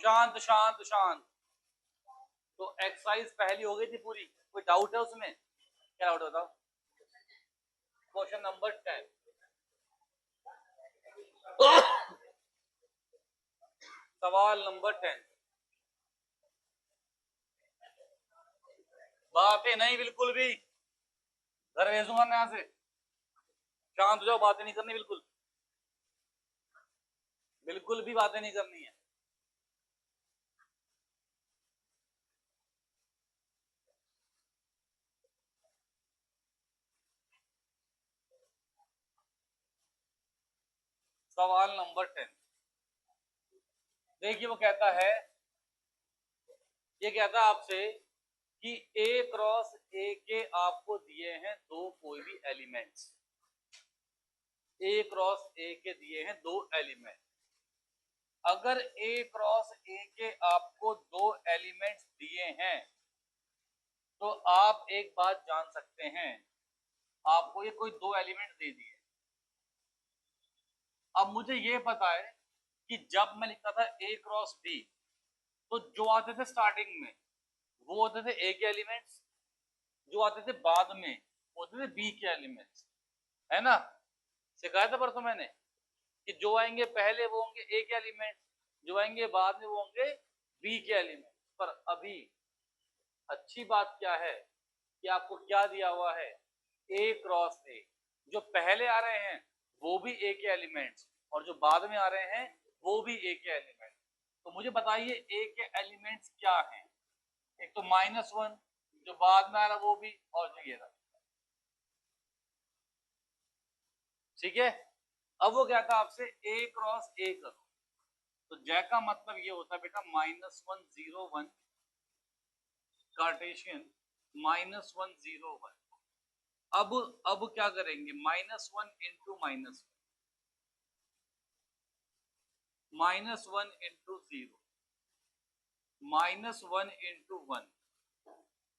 शांत शांत शांत। तो एक्सरसाइज पहली हो गई थी पूरी, कोई डाउट है उसमें? क्या डाउट बताओ? Question number 10। सवाल नंबर 10। बातें नहीं बिल्कुल भी, घर भेजूंगा मैं यहाँ से। शांत हो जाओ, बातें नहीं करनी बिल्कुल, बिल्कुल भी बातें नहीं करनी है। सवाल नंबर 10 देखिए, वो कहता है, ये कहता है आपसे कि ए क्रॉस ए के आपको दिए हैं दो कोई भी एलिमेंट्स। ए क्रॉस ए के दिए हैं दो एलिमेंट। अगर ए क्रॉस ए के आपको दो एलिमेंट्स दिए हैं तो आप एक बात जान सकते हैं, आपको ये कोई दो एलिमेंट दे दिए। अब मुझे ये पता है कि जब मैं लिखता था ए क्रॉस बी, तो जो आते थे स्टार्टिंग में वो होते थे ए के एलिमेंट्स, जो आते थे बाद में होते थे बी के एलिमेंट्स, है ना? सिखाया था परसों मैंने कि जो आएंगे पहले वो होंगे ए के एलिमेंट, जो आएंगे बाद में वो होंगे बी के एलिमेंट। पर अभी अच्छी बात क्या है कि आपको क्या दिया हुआ है, ए क्रॉस ए। जो पहले आ रहे हैं वो भी ए के एलिमेंट्स और जो बाद में आ रहे हैं वो भी ए के एलिमेंट। तो मुझे बताइए ए के एलिमेंट्स क्या हैं? एक तो -1 जो बाद में आ रहा वो भी, और जो ये रहा। ठीक है, अब वो कहता है आपसे ए क्रॉस ए करो, तो जै का मतलब ये होता है बेटा -1 0 1 कार्टेशियन -1 0 1। अब क्या करेंगे, -1 into -1 -1 into 0 -1 into 1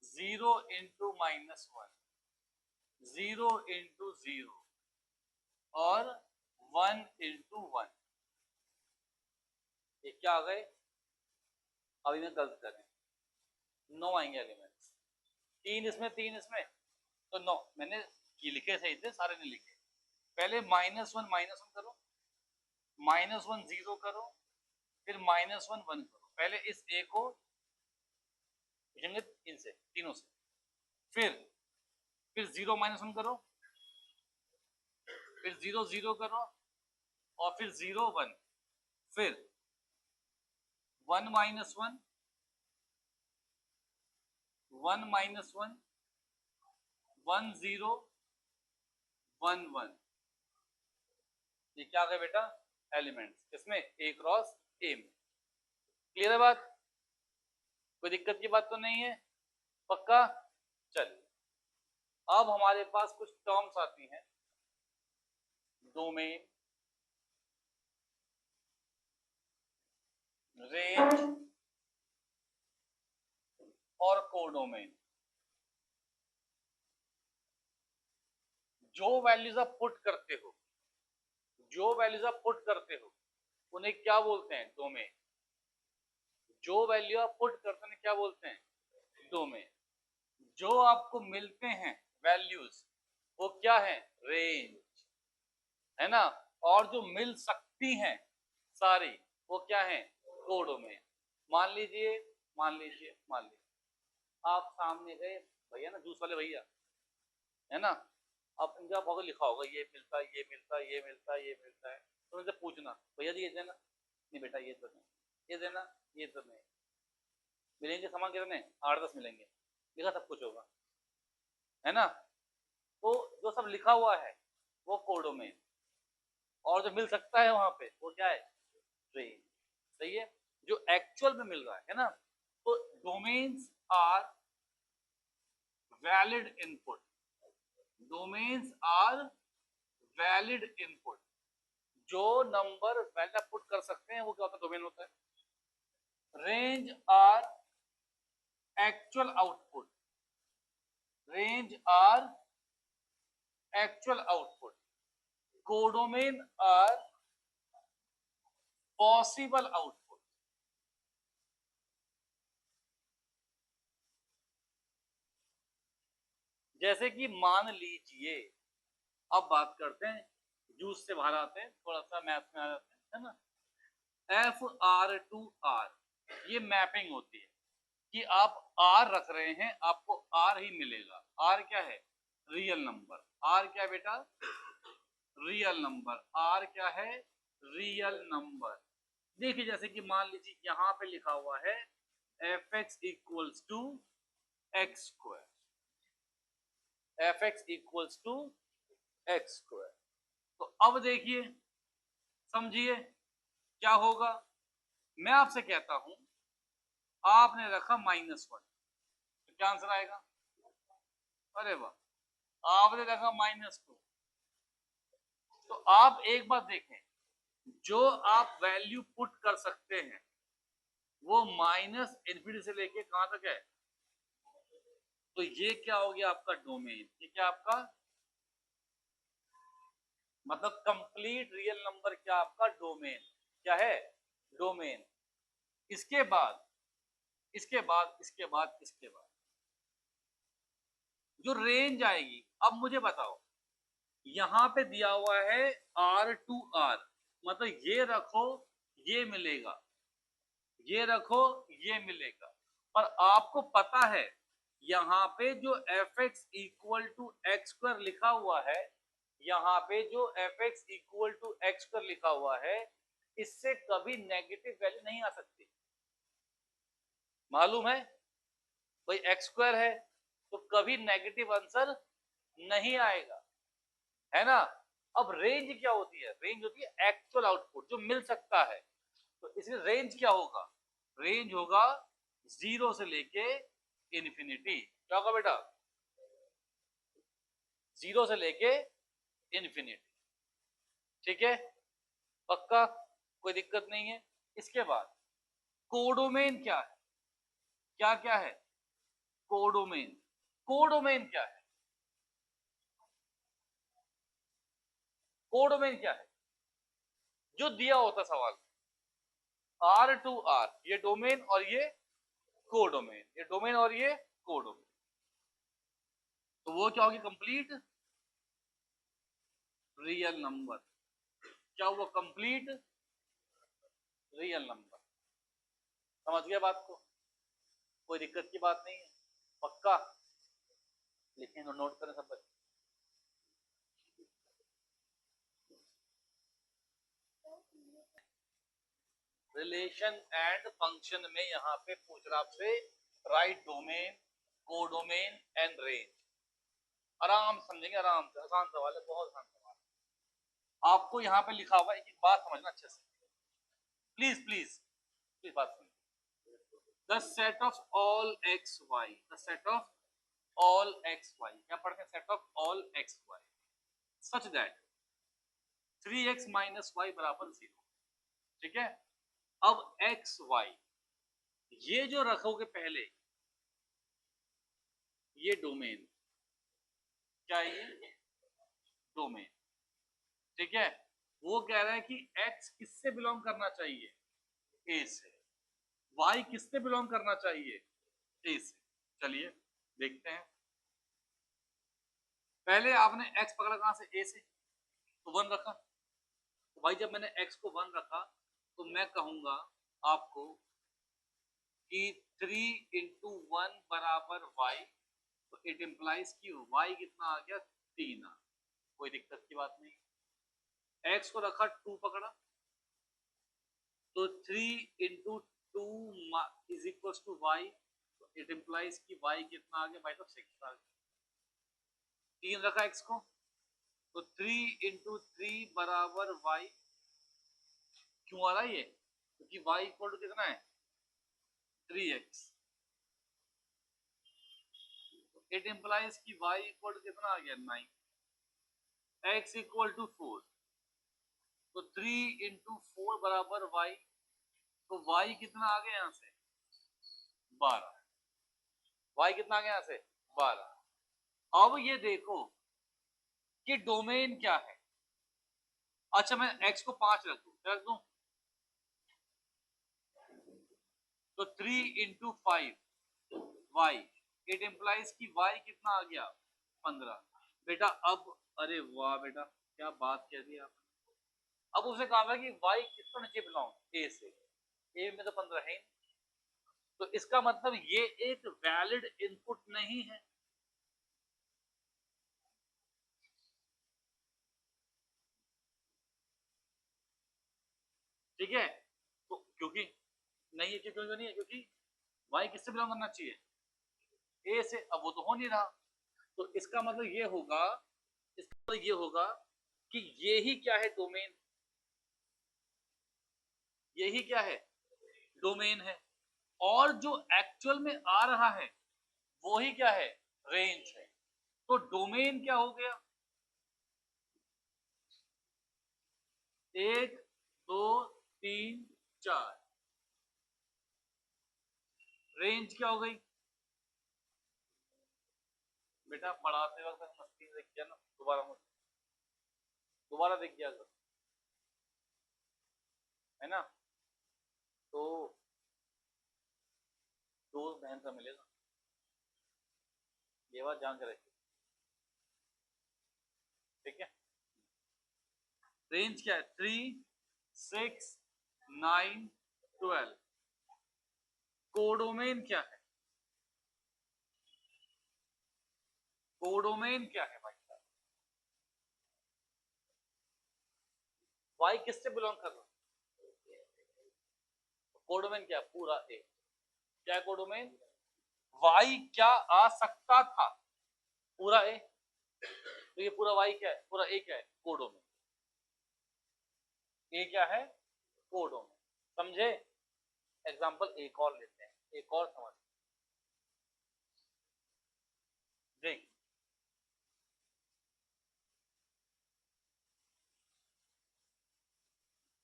0 into -1 0 into 0 और 1 इंटू 1। ये क्या आ गए? अब इन्हें गलत करें, 9 आएंगे एलिमेंट्स, 3 इसमें तो 9। मैंने ये लिखे सही थे, सारे नहीं लिखे। पहले -1 करो, -1 0 करो, फिर -1 1 करो। पहले इस ए को इनसे तीनों से, फिर 0 -1 करो, फिर 0 0 करो, और फिर 0 1, फिर 1 -1 1 -1 1 0 1 1। ये क्या है बेटा? एलिमेंट्स इसमें ए क्रॉस ए में। क्लियर है बात? कोई दिक्कत की बात तो नहीं है? पक्का? चलिए, अब हमारे पास कुछ टर्म्स आती हैं, डोमेन, रेंज और कोडोमेन। जो वैल्यूज आप पुट करते हो, जो वैल्यूज आप पुट करते हो उन्हें क्या बोलते हैं? डोमेन। जो वैल्यू आप पुट करते हैं क्या बोलते हैं? डोमेन। जो आपको मिलते हैं वैल्यूज वो क्या है? रेंज, है ना? और जो मिल सकती हैं सारी वो क्या है? कोडोमेन। मान लीजिए आप सामने गए, भैया ना जूस वाले भैया, है ना? अब इनका बहुत लिखा होगा ये मिलता है ये मिलता है ये मिलता है ये मिलता है, तो उनसे पूछना भैया जी ये देना, नहीं बेटा ये तो नहीं, ये देना, ये तो नहीं। मिलेंगे सामान कितने? 8 10 मिलेंगे, लिखा सब कुछ होगा, है ना? तो जो सब लिखा हुआ है वो कोडोमेन, और जो मिल सकता है वहां पे वो क्या है? रेंज। सही है, जो एक्चुअल में मिल रहा है ना? तो domains are valid input, domains are valid input. जो नंबर वैल्यू पुट कर सकते हैं वो क्या होता है? डोमेन होता है। Range are actual output, range are actual output, codomain are possible output. जैसे कि मान लीजिए, अब बात करते हैं, जूस से बाहर आते हैं, थोड़ा सा मैथ में आ जाते हैं, है ना। एफ आर टू आर, ये मैपिंग होती है कि आप आर रख रहे हैं, आपको आर ही मिलेगा। आर क्या है? Real number. आर क्या है बेटा? Real number. आर क्या है? Real number. देखिए, जैसे कि मान लीजिए यहां पे लिखा हुआ है f x equals to x square, f x equals to x square. तो अब देखिए, समझिए क्या होगा। मैं आपसे कहता हूं, आपने रखा -1, तो क्या आंसर आएगा? अरे वाह, आपने रखा -2। तो आप एक बात देखें, जो आप वैल्यू पुट कर सकते हैं वो माइनस इन्फिनिटी से लेके कहां तक है? तो ये क्या हो गया आपका डोमेन। ये क्या आपका, मतलब कंप्लीट रियल नंबर क्या आपका डोमेन, क्या है? डोमेन। इसके बाद इसके बाद इसके बाद इसके बाद जो रेंज आएगी, अब मुझे बताओ, यहां पे दिया हुआ है R टू R, मतलब ये रखो ये मिलेगा, ये रखो ये मिलेगा। पर आपको पता है यहाँ पे जो f x equal to x square लिखा हुआ है, यहाँ पे जो f x equal to x square लिखा हुआ है, इससे कभी नेगेटिव वैल्यू नहीं आ सकती। मालूम है? भाई एक्स स्क्वायर है तो कभी नेगेटिव आंसर नहीं आएगा, है ना। अब रेंज क्या होती है? रेंज होती है एक्चुअल आउटपुट जो मिल सकता है। तो इसमें रेंज क्या होगा? रेंज होगा 0 से लेके इन्फिनिटी। क्या होगा बेटा? 0 से लेके इन्फिनिटी। ठीक है, पक्का, कोई दिक्कत नहीं है। इसके बाद कोडोमेन क्या है? क्या क्या है? कोडोमेन। कोडोमेन क्या है? कोडोमेन क्या है? जो दिया होता सवाल, आर टू आर, ये डोमेन और ये कोडोमेन, ये डोमेन और ये कोडोमेन। तो वो क्या होगी? Complete real number. क्या हुआ? Complete real number. समझ गया बात को? कोई दिक्कत की बात नहीं है, पक्का। लिखें और नोट करें सब बच्चे। रिलेशन एंड फंक्शन में यहाँ पे पूछ रहा आपसे right domain, codomain and range. आराम समझेंगे, आराम से, आसान सवाल है, बहुत आसान सवाल है। आपको यहाँ पे लिखा हुआ है, एक बात समझना अच्छे से, प्लीज प्लीज प्लीज बात सुनिए। The set of all x y, the set of all x y, क्या पढ़ते हैं? Set of all x y such that 3x minus वाई बराबर 0। ठीक है, अब एक्स वाई ये जो रखोगे पहले, ये डोमेन, क्या है ये? डोमेन। ठीक है, वो कह रहा है कि x किससे बिलोंग करना चाहिए? a से। y किससे बिलोंग करना चाहिए? a से। चलिए देखते हैं। पहले आपने x पकड़ा कहां से? a से, तो 1 रखा। तो भाई जब मैंने x को 1 रखा तो मैं कहूंगा आपको कि 3 इंटू 1 बराबर y, तो इट इंप्लाइज कि y कितना आ गया? 3 आ। कोई दिक्कत की बात नहीं। x को रखा, 2 पकड़ा, तो 3 into 2 is equal to y, तो इट इंप्लाइज कि y कितना आ गया भाई? तो 6 आ गया। 3 रखा x को, तो 3 इंटू 3 बराबर y। क्यों आ रहा है ये? क्योंकि y इक्वल टू कितना है? 3x। इट इंप्लाइज कि y इक्वल टू कितना आ गया? 9। x इक्वल टू 4, तो 3 इंटू 4 बराबर y, तो y कितना आ गया यहां से? 12। y कितना आ गया यहां से? 12। अब ये देखो कि डोमेन क्या है। अच्छा, मैं x को 5 रख दूं, तो 3 इंटू 5 y, इट इंप्लाइज कि y कितना आ गया? 15 बेटा। अब अरे वाह बेटा, क्या बात कह दी आप। अब उसने कहा कि y किसको नीचे बिलोंग, ए से। ए में तो 15 है ही नहीं, तो इसका मतलब ये एक वैलिड इनपुट नहीं है। ठीक है, तो क्योंकि नहीं है, क्यों नहीं है, क्योंकि y किससे बिलोंग करना चाहिए, ए से। अब वो तो हो नहीं रहा, तो इसका मतलब ये होगा, इसका मतलब ये होगा कि ये ही क्या है, डोमेन। यही क्या है, डोमेन है। और जो एक्चुअल में आ रहा है वो ही क्या है, रेंज है। तो डोमेन क्या हो गया, 1 2 3 4। रेंज क्या हो गई बेटा, पढ़ाते वक्त मस्ती देख गया ना, दोबारा मुझे दोबारा देख गया अगर, है ना, तो दोस्त बहन का मिलेगा, ये बात जान के रखिए। ठीक है, रेंज क्या है, 3 6 9 12। कोडोमेन क्या है, कोडोमेन क्या है भाई साहब, वाई किससे बिलोंग कर रहा है, कोडोमेन क्या है, पूरा ए। क्या है कोडोमेन, वाई क्या आ सकता था, पूरा ए। तो ये पूरा वाई क्या है, पूरा ए क्या है, कोडोमेन। ए क्या है, कोडोमेन। समझे। एग्जांपल एक और लेते हैं, एक और समझ। देख,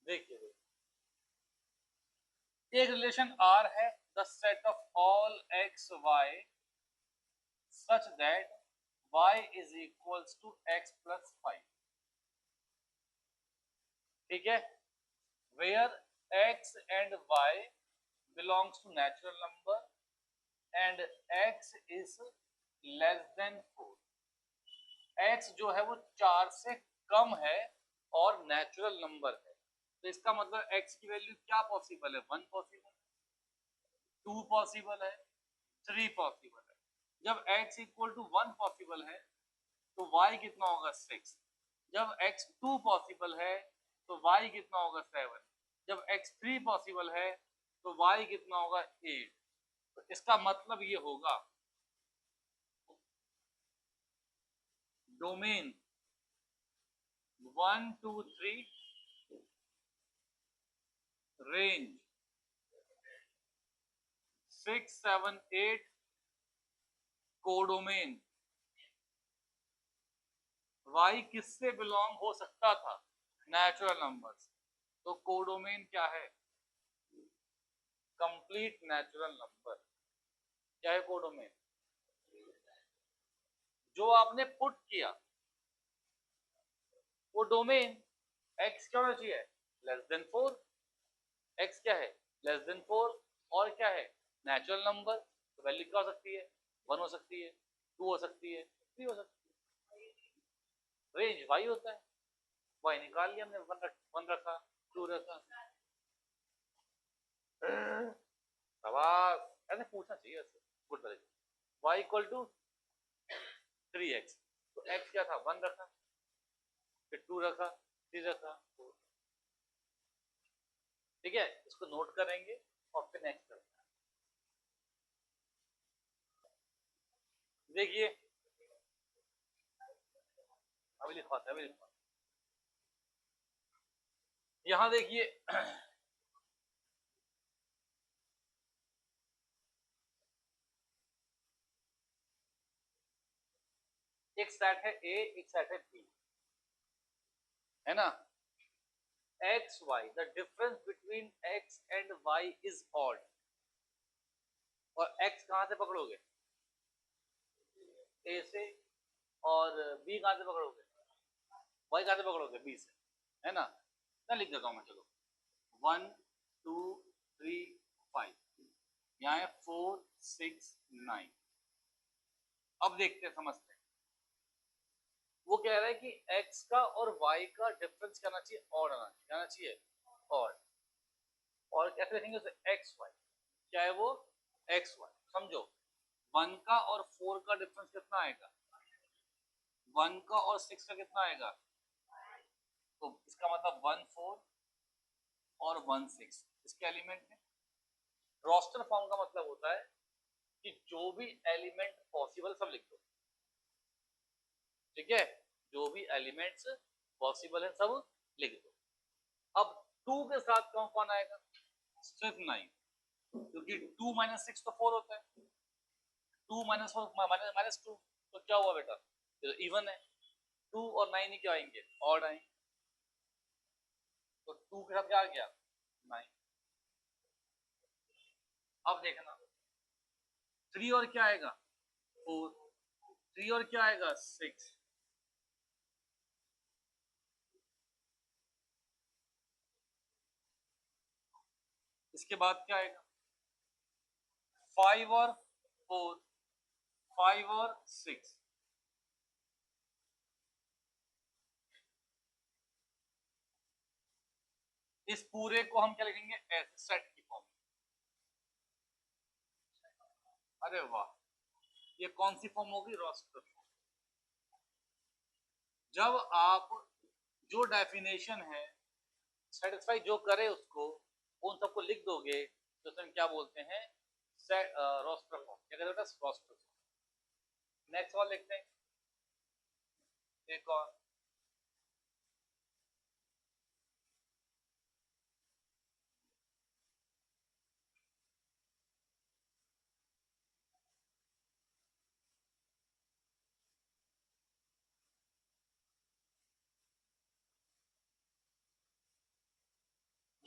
देखिए देखिए, एक रिलेशन आर है, the set of all x y such that y is equals to x plus 5। ठीक है, where x and y belongs to natural number and x is less than 4। x जो है वो 4 से कम है और नेचुरल नंबर है, तो इसका मतलब x की वैल्यू क्या पॉसिबल है, 1 पॉसिबल, 2 पॉसिबल है, 3 पॉसिबल है। जब x इक्वल टू 1 पॉसिबल है तो y कितना होगा, 6। जब x 2 पॉसिबल है तो y कितना होगा, 7। जब x 3 पॉसिबल है तो y कितना होगा, 8। तो इसका मतलब ये होगा, डोमेन 1 2 3, रेंज 6 7 8, कोडोमेन। y किससे बिलोंग हो सकता था, नेचुरल नंबर्स। तो कोडोमेन क्या है, कंप्लीट नेचुरल नंबर। क्या है कोडोमेन, जो आपने पुट किया वो डोमेन। x क्या होना चाहिए, लेस देन 4। x क्या है, लेस देन 4। और क्या है, नेचुरल नंबर। तो वैल्यू क्या हो सकती है, 1 हो सकती है, 2 हो सकती है, 3 हो सकती है। रेंज y होता है, y निकाल लिया हमने, 1 रखा, 2 रखा। सवाल ऐसे पूछना चाहिए ऐसे, गुड तरीके। y इक्वल टू 3x, तो x क्या था, 1 रखा, फिर 2 रखा, 3 रखा। ठीक है, इसको नोट करेंगे और फिर नेक्स्ट करेंगे। देखिए, अभी लिखवाते अभी लिखवाते, यहां देखिए एक सेट है ए, एक सेट है बी, है ना। X y, the difference between x and y is odd. और एक्स कहां से पकड़ोगे, ए से, और बी कहां से पकड़ोगे, वाई कहां से पकड़ोगे, बी से, है ना। मैं लिख देता हूं मैं, चलो 1 2 3 5, यहाँ है 4 6 9। अब देखते हैं, समझते हैं। वो कह रहा है कि x का और y का डिफरेंस क्या आना चाहिए, ऑड आना चाहिए, ऑड। और कैसे लिखेंगे उसे, एक्स वाई, क्या है वो, एक्स वाई। समझो 1 का और 4 का डिफरेंस कितना आएगा, 1 का और 6 का कितना आएगा, तो इसका मतलब 1 4 और 1 6 इसके एलिमेंट है। रोस्टर फॉर्म का मतलब होता है कि जो भी एलिमेंट पॉसिबल सब लिख दो, ठीक है, जो भी एलिमेंट्स पॉसिबल है सब लिख दो। अब 2 के साथ कौन कौन आएगा, सिर्फ 9, क्योंकि 2 - 6 तो 4 होता है, 2 - 4 -2, तो क्या हुआ बेटा, तो इवन है, 2 और 9 ही क्या आएंगे, ऑड आएंगे, तो 2 के साथ क्या आ गया, 9। अब देखना 3 और क्या आएगा, 4, 3 और क्या आएगा, 6, इसके बाद क्या आएगा, 5 और 4, 5 और 6, इस पूरे को हम क्या लिखेंगे, ऐसे सेट की फॉर्म। अरे वाह, ये कौन सी फॉर्म होगी, रोस्टर फॉर्म। जब आप जो डेफिनेशन है सेटिस्फाई जो करे उसको, उन सबको लिख दोगे, तो उसमें क्या बोलते हैं, रोस्टर फॉर्म, क्या कहते हैं, रोस्टर फॉर्म। नेक्स्ट और लिखते हैं, एक और,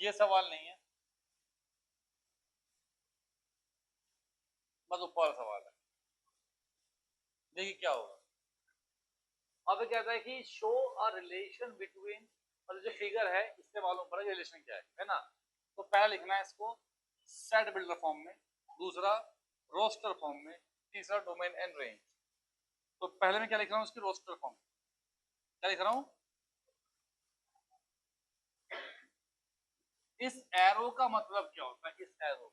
ये सवाल नहीं है, बस ऊपर सवाल है। देखिए क्या होगा, अब कहता है कि शो अ रिलेशन बिटवीन, मतलब जो फिगर है इससे मालूम पड़ा रिलेशन क्या है ना। तो पहला लिखना है इसको सेट बिल्डर फॉर्म में, दूसरा रोस्टर फॉर्म में, तीसरा डोमेन एंड रेंज। तो पहले मैं क्या लिख रहा हूँ, उसकी रोस्टर फॉर्म क्या लिख रहा हूँ, इस एरो का मतलब क्या होता है, इस एरो,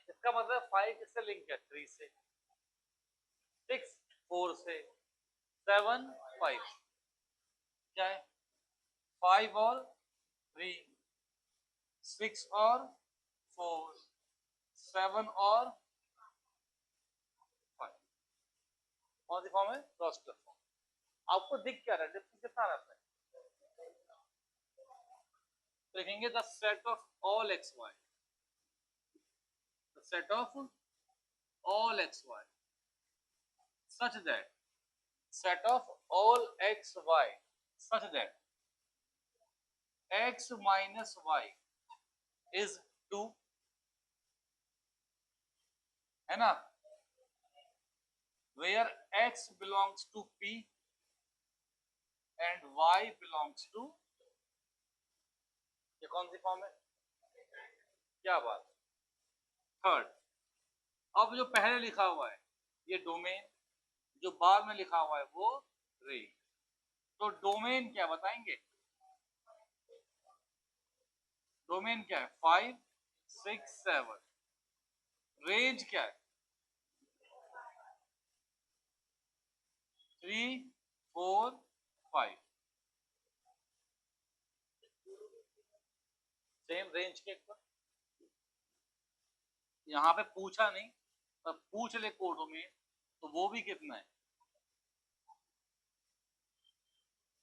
इसका मतलब 5 किससे लिंक है, 3 से, 6 4 से, 7 5, क्या है, 5 और 3, 6 और 4, 7 और 5, कौन सी फॉर्म है, रोस्टर फॉर्म। आपको दिख क्या रहा है, डिफरेंस कितना रहता है, तो लिखेंगे the set of all x y, the set of all x y such that, set of all x y such that x minus y is 2, है ना, where x belongs to p and y belongs to, ये कौन सी form है, क्या बात, third. अब जो पहले लिखा हुआ है ये डोमेन, जो बाद में लिखा हुआ है वो रेंज। तो डोमेन क्या बताएंगे, डोमेन क्या है, 5 6 7, रेंज क्या है, 3 4 5, सेम रेंज के ऊपर। यहाँ पे पूछा नहीं, पर पूछ ले कोडोमेन तो वो भी कितना है,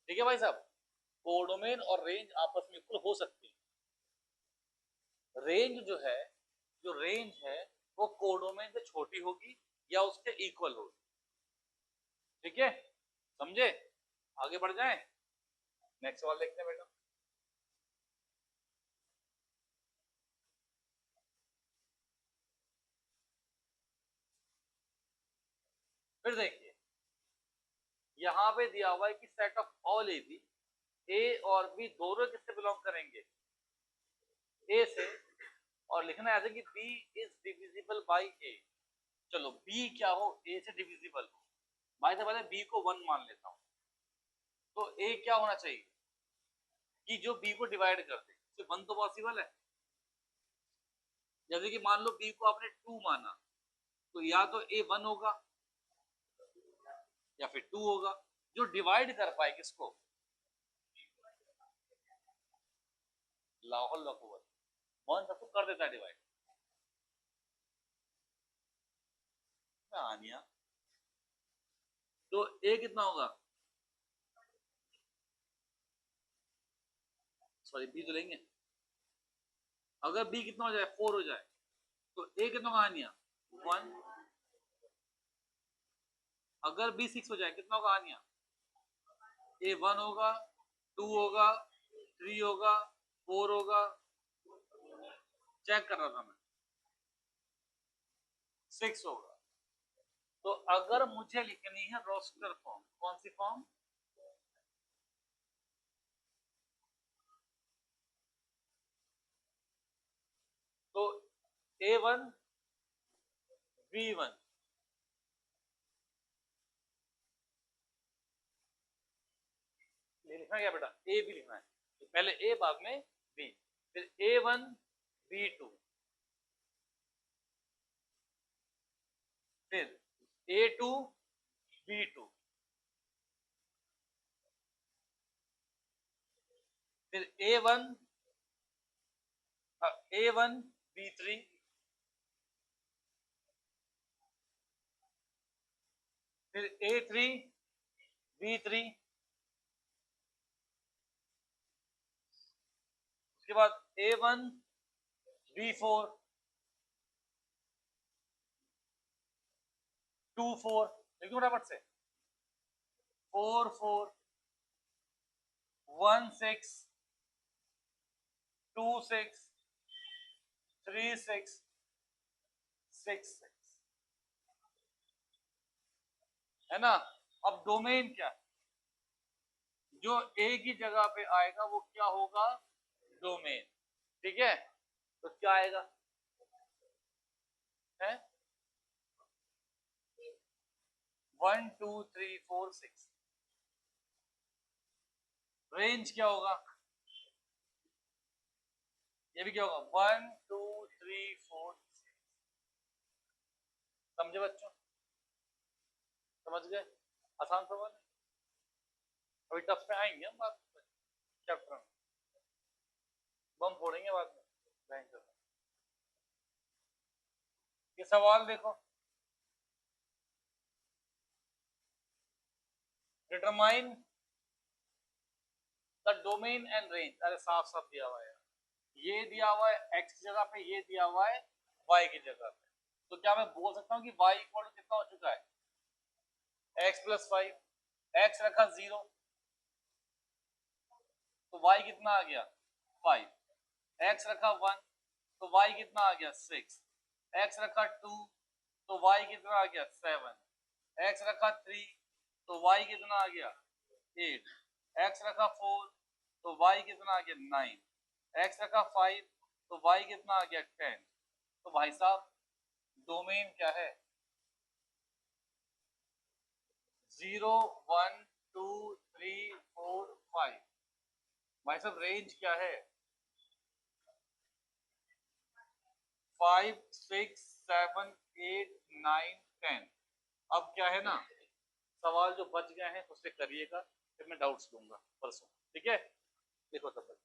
ठीक है भाई साहब, कोडोमेन और रेंज आपस में इक्वल हो सकती है। रेंज जो है, जो रेंज है वो कोडोमेन से छोटी होगी या उसके इक्वल होगी, ठीक है, समझे, आगे बढ़ जाए, नेक्स्ट सवाल देखते हैं बेटा। फिर देखिए यहाँ पे दिया हुआ है कि set of all A B, A और बी दोनों किससे बिलोंग करेंगे, ए से, और लिखना है ऐसे कि बी इज डिविजिबल बाय ए। चलो बी क्या हो, ए से डिविजिबल हो, भाई से पहले बी को 1 मान लेता हूँ, तो ए क्या होना चाहिए कि जो बी को डिवाइड कर दे, सिर्फ 1 तो पॉसिबल है। जैसे कि मान लो बी को आपने 2 माना, तो या तो ए 1 होगा या फिर 2 होगा, जो डिवाइड कर पाए किसको, लाहौल लकुवत, 1 सबको कर देता है डिवाइड। आनिया तो ए कितना होगा, सॉरी बी तो लेंगे, अगर बी कितना हो जाए 4 हो जाए तो ए कितना होगा आनिया 1, अगर बी 6 हो जाए कितना होगा आनिया, ए 1 होगा, 2 होगा, 3 होगा, 4 होगा, चेक कर रहा था मैं, 6 होगा। तो अगर मुझे लिखनी है रोस्टर फॉर्म, कौन सी फॉर्म, तो A1 B1, लिखना क्या बेटा, ए भी लिखना है, तो पहले ए बाद में बी, फिर A1 B2, फिर A2 B2, फिर A1 B3, फिर A3 B3, उसके बाद A1 B4 2 4, लिख दूं फटाफट से, 4 4 1 6 2 6 3 6 6 6, है ना। अब डोमेन क्या है, जो ए की जगह पे आएगा वो क्या होगा, डोमेन, ठीक है। तो क्या आएगा, है 1 2 3 4 6, रेंज क्या होगा, ये भी क्या होगा 1 2 3 4 6, समझे बच्चों, समझ गए, आसान सवाल है, अभी टफ में आएंगे हम बात चैप्टर में, बम फोड़ेंगे बाद में भयंकर। ये सवाल देखो, determine the domain and range, अरे साफ साफ दिया हुआ है, ये दिया हुआ है एक्स की जगह पे, ये दिया हुआ है वाई की जगह पे, तो क्या मैं बोल सकता हूँ कि वाई इक्वल टू कितना हो चुका है एक्स प्लस 5, एक्स रखा 0 तो वाई कितना आ गया 5, एक्स रखा 1 तो वाई कितना आ गया 6, एक्स रखा 2 तो वाई कितना आ गया 7, एक्स रखा 3 तो वाई कितना आ गया 8, एक्स रखा 4 तो वाई कितना आ गया 9, एक्स रखा 5 तो वाई कितना आ गया 10। तो भाई साहब डोमेन क्या है 0 1 2 3 4 5, भाई साहब रेंज क्या है 5 6 7 8 9 10। अब क्या है ना, सवाल जो बच गए हैं उससे करिएगा, फिर मैं डाउट्स दूंगा परसों, ठीक है, देखो तब तक।